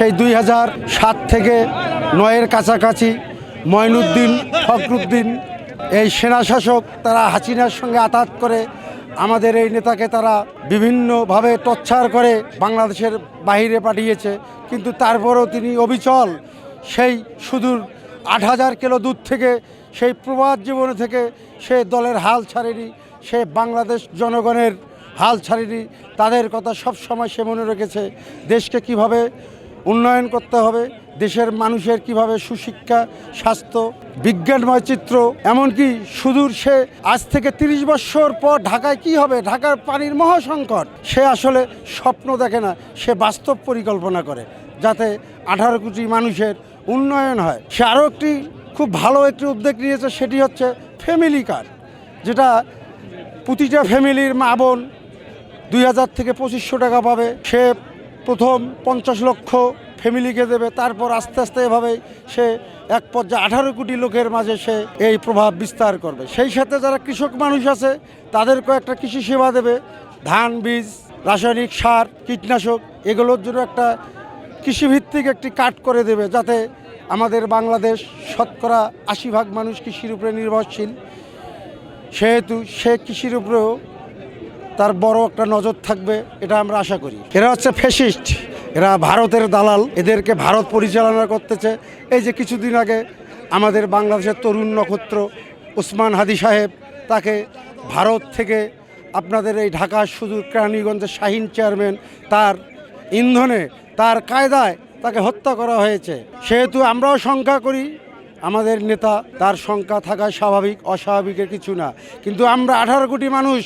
সেই 2007 থেকে 9-এর কাছাকাছি মঈনুদ্দিন ফখরুদ্দিন এই সেনাশাসক তারা হাসিনার সঙ্গে আঁতাত করে আমাদের এই নেতাকে তারা বিভিন্নভাবে টর্চার করে বাংলাদেশের বাইরে পাঠিয়েছে। কিন্তু তারপরেও তিনি অবিচল সেই সুদূর 8,000 কিলো দূর থেকে সেই প্রবাদ জীবনে থেকে সে দলের হাল ছাড়েনি, সে বাংলাদেশ জনগণের হাল ছাড়েনি। তাদের কথা সব সময় সে মনে রেখেছে দেশকে কিভাবে উন্নয়ন করতে হবে, দেশের মানুষের কিভাবে সুশিক্ষা, স্বাস্থ্য, বিজ্ঞানময় চিত্র, এমনকি সুদূর সে আজ থেকে 30 বছর পর ঢাকায় কি হবে, ঢাকার পানির মহাসংকট, সে আসলে স্বপ্ন দেখে না, সে বাস্তব পরিকল্পনা করে যাতে 18 কোটি মানুষের উন্নয়ন হয়। সে আরও একটি খুব ভালো একটি উদ্যোগ নিয়েছে, সেটি হচ্ছে ফ্যামিলি কার্ড, যেটা প্রতিটা ফ্যামিলির মা বোন 2000 থেকে 2500 টাকা পাবে। সে প্রথম 50 লক্ষ ফ্যামিলিকে দেবে, তারপর আস্তে আস্তে এভাবেই সে এক পর্যায়ে 18 কোটি লোকের মাঝে সে এই প্রভাব বিস্তার করবে। সেই সাথে যারা কৃষক মানুষ আছে তাদেরকেও একটা কৃষি সেবা দেবে, ধান, বীজ, রাসায়নিক সার, কীটনাশক এগুলোর জন্য একটা কৃষিভিত্তিক একটি কার্ড করে দেবে, যাতে আমাদের বাংলাদেশ শতকরা 80% মানুষ কৃষির উপরে নির্ভরশীল, সেহেতু সে কৃষির উপরেও তার বড় একটা নজর থাকবে, এটা আমরা আশা করি। এরা হচ্ছে ফ্যাসিস্ট, এরা ভারতের দালাল, এদেরকে ভারত পরিচালনা করতেছে। এই যে কিছুদিন আগে আমাদের বাংলাদেশের তরুণ নক্ষত্র ওসমান হাদি সাহেব, তাকে ভারত থেকে আপনাদের এই ঢাকা সুদূর কেরানীগঞ্জের শাহীন চেয়ারম্যান তার ইন্ধনে, তার কায়দায় তাকে হত্যা করা হয়েছে। সেহেতু আমরাও শঙ্কা করি, আমাদের নেতা, তার শঙ্কা থাকা স্বাভাবিক, অস্বাভাবিকের কিছু না। কিন্তু আমরা 18 কোটি মানুষ,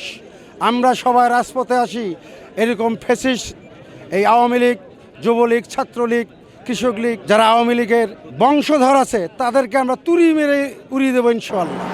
আমরা সবাই রাজপথে আসি, এরকম ফ্যাসিস্ট এই আওয়ামী লীগ, যুবলীগ, ছাত্রলীগ, কৃষক লীগ, যারা আওয়ামী লীগের বংশধর আছে তাদেরকে আমরা তুড়ি মেরে উড়িয়ে দেবো ইনশাআল্লাহ।